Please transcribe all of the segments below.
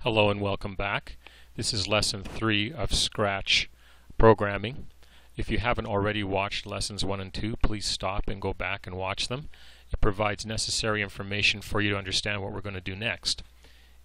Hello and welcome back. This is lesson 3 of Scratch programming. If you haven't already watched lessons 1 and 2, please stop and go back and watch them. It provides necessary information for you to understand what we're going to do next.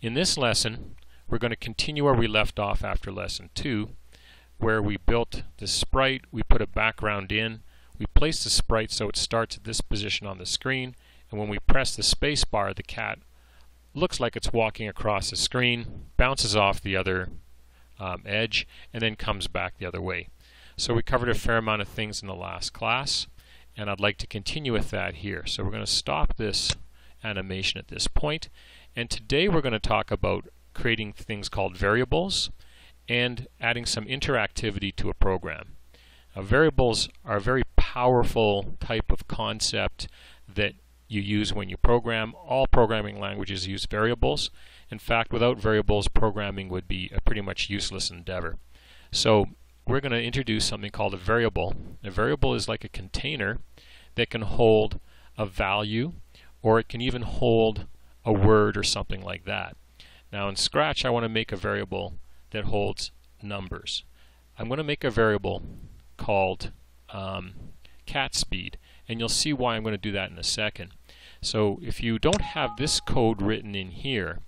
In this lesson, we're going to continue where we left off after lesson 2, where we built the sprite, we put a background in, we place the sprite so it starts at this position on the screen, and when we press the space bar, the cat looks like it's walking across the screen, bounces off the other edge, and then comes back the other way. So we covered a fair amount of things in the last class, and I'd like to continue with that here. So we're going to stop this animation at this point, and today we're going to talk about creating things called variables and adding some interactivity to a program. Now, variables are a very powerful type of concept that you use when you program. All programming languages use variables. In fact, without variables, programming would be a pretty much useless endeavor. So we're going to introduce something called a variable. A variable is like a container that can hold a value, or it can even hold a word or something like that. Now in Scratch, I want to make a variable that holds numbers. I'm going to make a variable called cat speed, and you'll see why I'm going to do that in a second. So if you don't have this code written in here,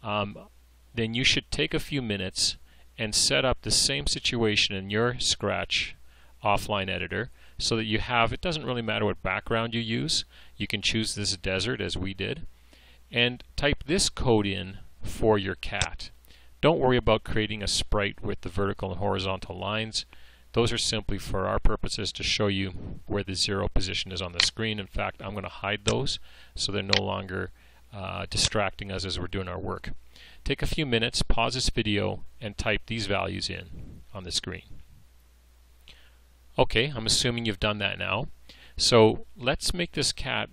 then you should take a few minutes and set up the same situation in your Scratch offline editor so that you have, it doesn't really matter what background you use, you can choose this desert as we did, and type this code in for your cat. Don't worry about creating a sprite with the vertical and horizontal lines. Those are simply for our purposes to show you where the 0 position is on the screen. In fact, I'm going to hide those so they're no longer distracting us as we're doing our work. Take a few minutes, pause this video, and type these values in on the screen. Okay, I'm assuming you've done that now. So let's make this cat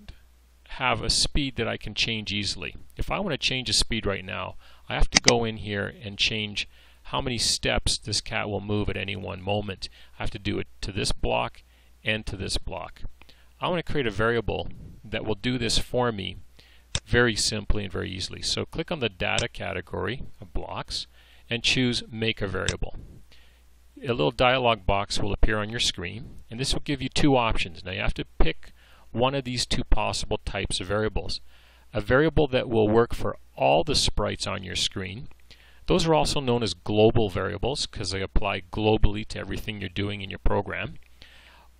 have a speed that I can change easily. If I want to change a speed right now, I have to go in here and change how many steps this cat will move at any one moment. I have to do it to this block and to this block. I want to create a variable that will do this for me very simply and very easily. So click on the data category of blocks and choose make a variable. A little dialog box will appear on your screen, and this will give you two options. Now you have to pick one of these two possible types of variables. A variable that will work for all the sprites on your screen. Those are also known as global variables because they apply globally to everything you're doing in your program.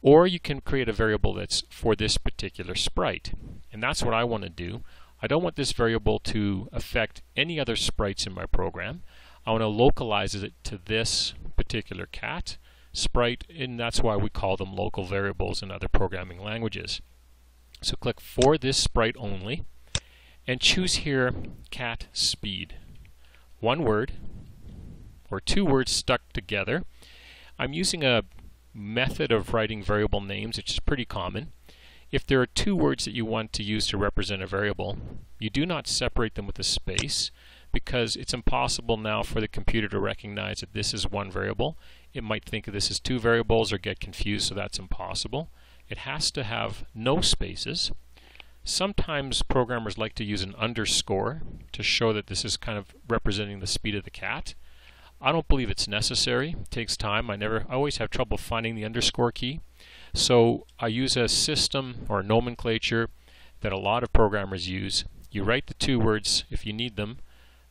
Or you can create a variable that's for this particular sprite. And that's what I want to do. I don't want this variable to affect any other sprites in my program. I want to localize it to this particular cat sprite, and that's why we call them local variables in other programming languages. So click for this sprite only and choose here cat speed. One word or two words stuck together. I'm using a method of writing variable names which is pretty common. If there are two words that you want to use to represent a variable, you do not separate them with a space because it's impossible now for the computer to recognize that this is one variable. It might think of this as two variables or get confused, so that's impossible. It has to have no spaces. Sometimes programmers like to use an underscore to show that this is kind of representing the speed of the cat. I don't believe it's necessary. It takes time. I always have trouble finding the underscore key. So I use a system or nomenclature that a lot of programmers use. You write the two words, if you need them,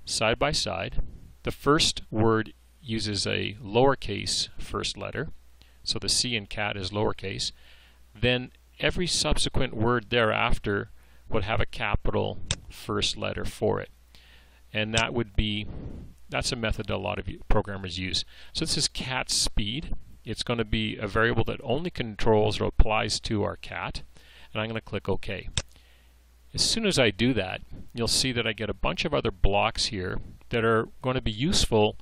side by side. The first word uses a lowercase first letter, so the C in cat is lowercase. Then every subsequent word thereafter would have a capital first letter for it. And that's a method that a lot of programmers use. So this is cat speed. It's going to be a variable that only controls or applies to our cat. And I'm going to click OK. As soon as I do that, you'll see that I get a bunch of other blocks here that are going to be useful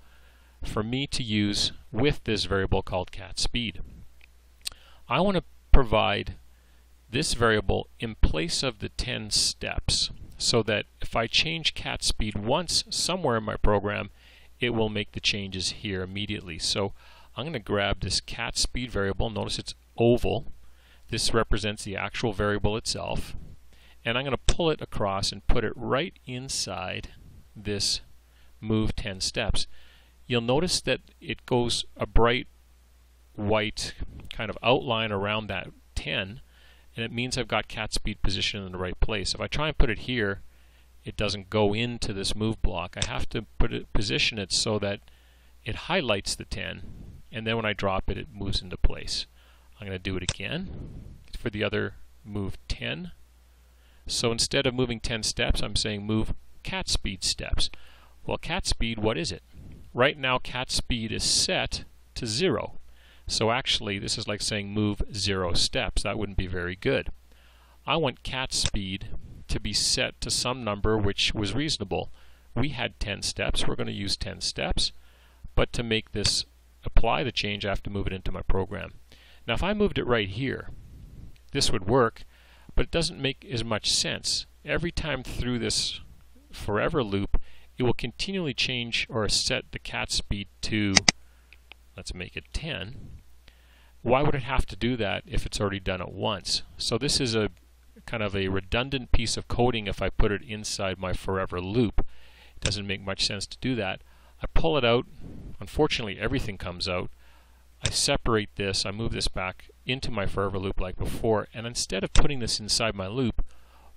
for me to use with this variable called cat speed. I want to provide this variable in place of the 10 steps so that if I change cat speed once somewhere in my program, it will make the changes here immediately. So I'm going to grab this cat speed variable. Notice it's oval. This represents the actual variable itself. And I'm going to pull it across and put it right inside this move 10 steps. You'll notice that it goes a bright white kind of outline around that 10, and it means I've got cat speed positioned in the right place. If I try and put it here, it doesn't go into this move block. I have to position it so that it highlights the 10, and then when I drop it, it moves into place. I'm going to do it again for the other move 10. So instead of moving 10 steps, I'm saying move cat speed steps. Well, cat speed, what is it? Right now, cat speed is set to 0. So actually, this is like saying move 0 steps. That wouldn't be very good. I want cat speed to be set to some number which was reasonable. We had 10 steps. We're going to use 10 steps. But to make this apply the change, I have to move it into my program. Now, if I moved it right here, this would work, but it doesn't make as much sense. Every time through this forever loop, it will continually change or set the cat speed to, let's make it 10. Why would it have to do that if it's already done it once? So this is a kind of a redundant piece of coding if I put it inside my forever loop. It doesn't make much sense to do that. I pull it out. Unfortunately, everything comes out. I separate this. I move this back into my forever loop like before, and instead of putting this inside my loop,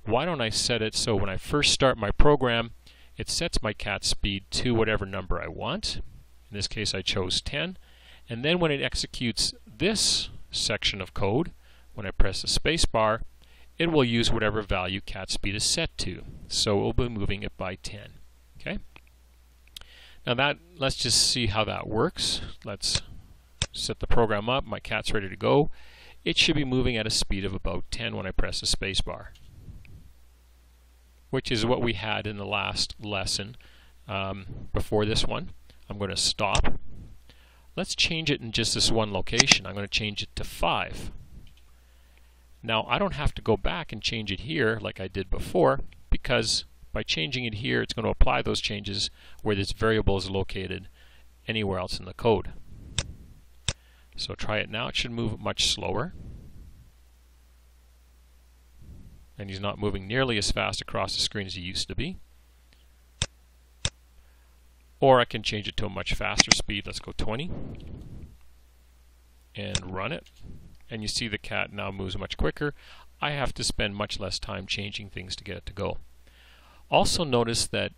why don't I set it so when I first start my program, it sets my cat speed to whatever number I want. In this case, I chose 10. And then when it executes this section of code, when I press the space bar, it will use whatever value cat speed is set to. So it will be moving it by 10. Okay? Now let's just see how that works. Let's set the program up. My cat's ready to go. It should be moving at a speed of about 10 when I press the space bar, which is what we had in the last lesson before this one. I'm going to stop. Let's change it in just this one location. I'm going to change it to 5. Now I don't have to go back and change it here like I did before, because by changing it here, it's going to apply those changes where this variable is located anywhere else in the code. So try it now. It should move much slower. And he's not moving nearly as fast across the screen as he used to be. Or I can change it to a much faster speed. Let's go 20. And run it. And you see the cat now moves much quicker. I have to spend much less time changing things to get it to go. Also notice that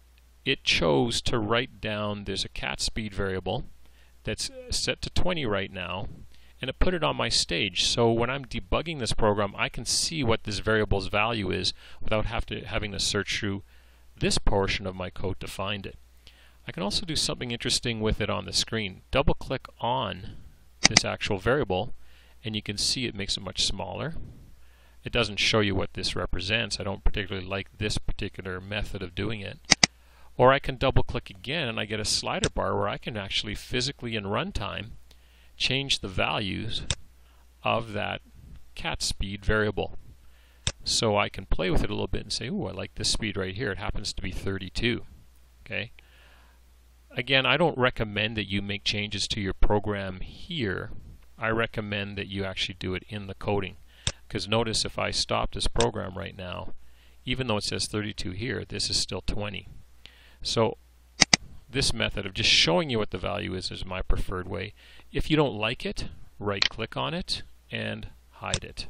it chose to write down, there's a cat speed variable that's set to 20 right now, and it put it on my stage. So when I'm debugging this program, I can see what this variable's value is without having to search through this portion of my code to find it. I can also do something interesting with it on the screen. Double click on this actual variable and you can see it makes it much smaller. It doesn't show you what this represents. I don't particularly like this particular method of doing it. Or I can double click again and I get a slider bar where I can actually physically in runtime change the values of that cat speed variable. So I can play with it a little bit and say, ooh, I like this speed right here. It happens to be 32. Okay. Again, I don't recommend that you make changes to your program here. I recommend that you actually do it in the coding. Because notice if I stop this program right now, even though it says 32 here, this is still 20. So this method of just showing you what the value is my preferred way. If you don't like it, right click on it and hide it.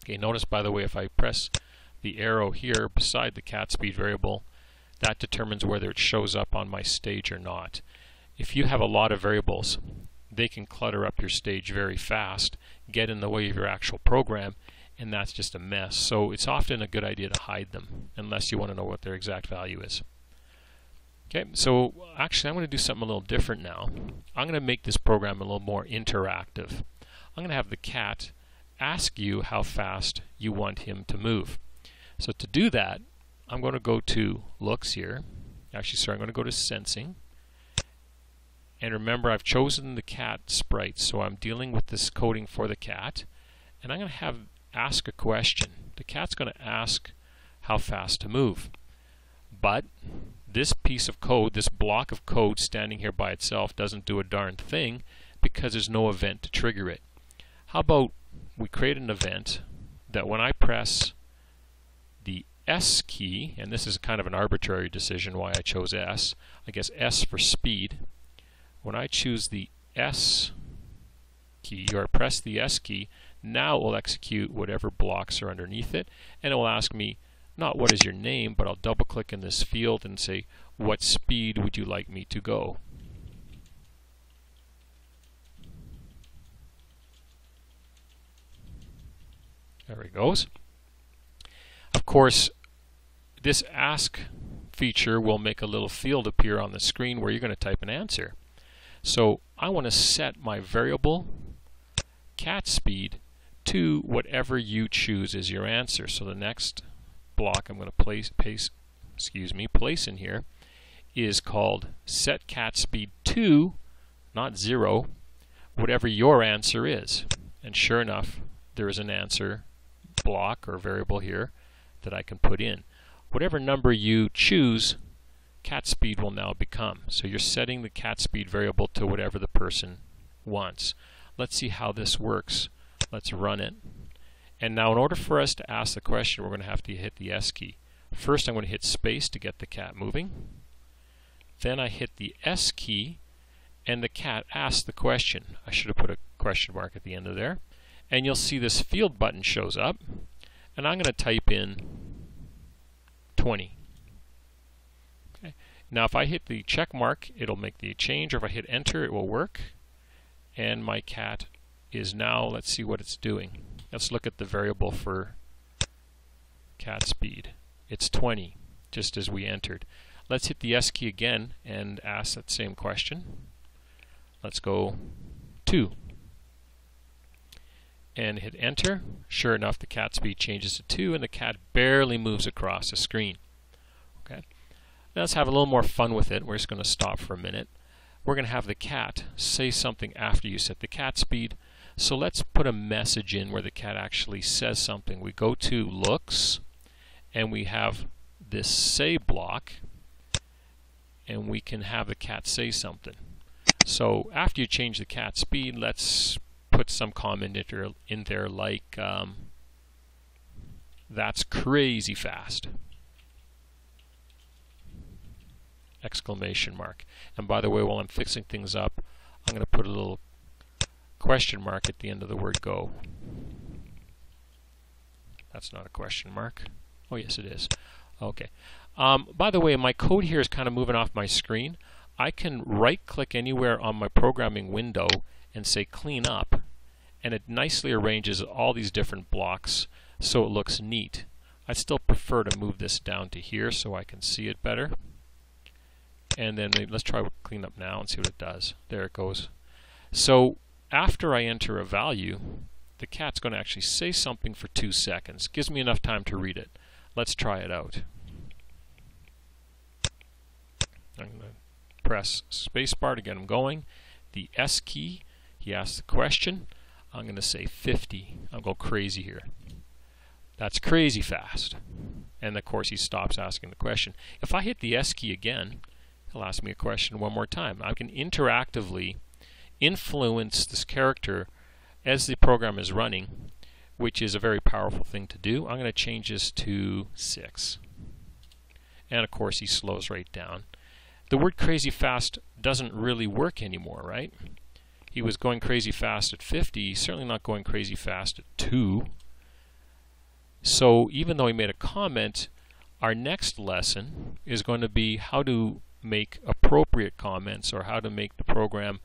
Okay, notice by the way, if I press the arrow here beside the cat speed variable, that determines whether it shows up on my stage or not. If you have a lot of variables, they can clutter up your stage very fast, get in the way of your actual program, and that's just a mess. So it's often a good idea to hide them unless you want to know what their exact value is. Okay, so actually I'm going to do something a little different now. I'm going to make this program a little more interactive. I'm going to have the cat ask you how fast you want him to move. So to do that, I'm going to go to looks here. Actually, sorry, I'm going to go to sensing. And remember, I've chosen the cat sprite, so I'm dealing with this coding for the cat. And I'm going to have ask a question. The cat's going to ask how fast to move. But this piece of code, this block of code standing here by itself doesn't do a darn thing because there's no event to trigger it. How about we create an event that when I press the S key, and this is kind of an arbitrary decision why I chose S, I guess S for speed. When I choose the S key, or press the S key, now it will execute whatever blocks are underneath it, and it will ask me not what is your name, but I'll double click in this field and say, what speed would you like me to go? There it goes. Of course, this ask feature will make a little field appear on the screen where you're going to type an answer. So I want to set my variable cat speed to whatever you choose as your answer. So the next block I'm going to place in here is called set cat speed to, not 0, whatever your answer is. And sure enough, there is an answer block or variable here that I can put in. Whatever number you choose, cat speed will now become. So you're setting the cat speed variable to whatever the person wants. Let's see how this works. Let's run it. And now in order for us to ask the question, we're going to have to hit the S key. First I'm going to hit space to get the cat moving. Then I hit the S key and the cat asks the question. I should have put a question mark at the end of there. And you'll see this field button shows up, and I'm going to type in 20. Okay. Now if I hit the check mark, it'll make the change, or if I hit enter, it will work. And my cat is now, let's see what it's doing. Let's look at the variable for cat speed. It's 20, just as we entered. Let's hit the S key again and ask that same question. Let's go 2. And hit enter. Sure enough, the cat speed changes to 2 and the cat barely moves across the screen. Okay. Now let's have a little more fun with it. We're just going to stop for a minute. We're going to have the cat say something after you set the cat speed. So let's put a message in where the cat actually says something. We go to looks and we have this say block, and we can have the cat say something. So after you change the cat speed, let's put some comment in there like that's crazy fast! Exclamation mark. And by the way, while I'm fixing things up, I'm going to put a little question mark at the end of the word go. That's not a question mark. Oh yes, it is. Okay. By the way, my code here is kind of moving off my screen. I can right click anywhere on my programming window and say clean up, and it nicely arranges all these different blocks so it looks neat. I still prefer to move this down to here so I can see it better. And then maybe let's try clean up now and see what it does. There it goes. So after I enter a value, the cat's going to actually say something for 2 seconds. Gives me enough time to read it. Let's try it out. I'm going to press spacebar to get him going. The S key, he asks the question. I'm going to say 50. I'll go crazy here. That's crazy fast. And of course he stops asking the question. If I hit the S key again, he'll ask me a question one more time. I can interactively influence this character as the program is running, which is a very powerful thing to do. I'm going to change this to 6. And of course he slows right down. The word crazy fast doesn't really work anymore, right? He was going crazy fast at 50, he's certainly not going crazy fast at 2. So even though he made a comment, our next lesson is going to be how to make appropriate comments, or how to make the program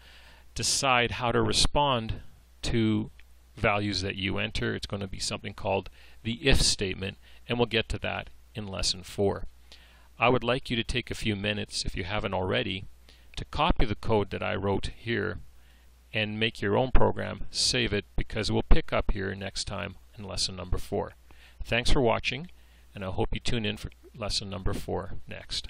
decide how to respond to values that you enter. It's going to be something called the if statement, and we'll get to that in lesson 4. I would like you to take a few minutes, if you haven't already, to copy the code that I wrote here and make your own program, save it, because we'll pick up here next time in lesson number 4. Thanks for watching, and I hope you tune in for lesson number 4 next.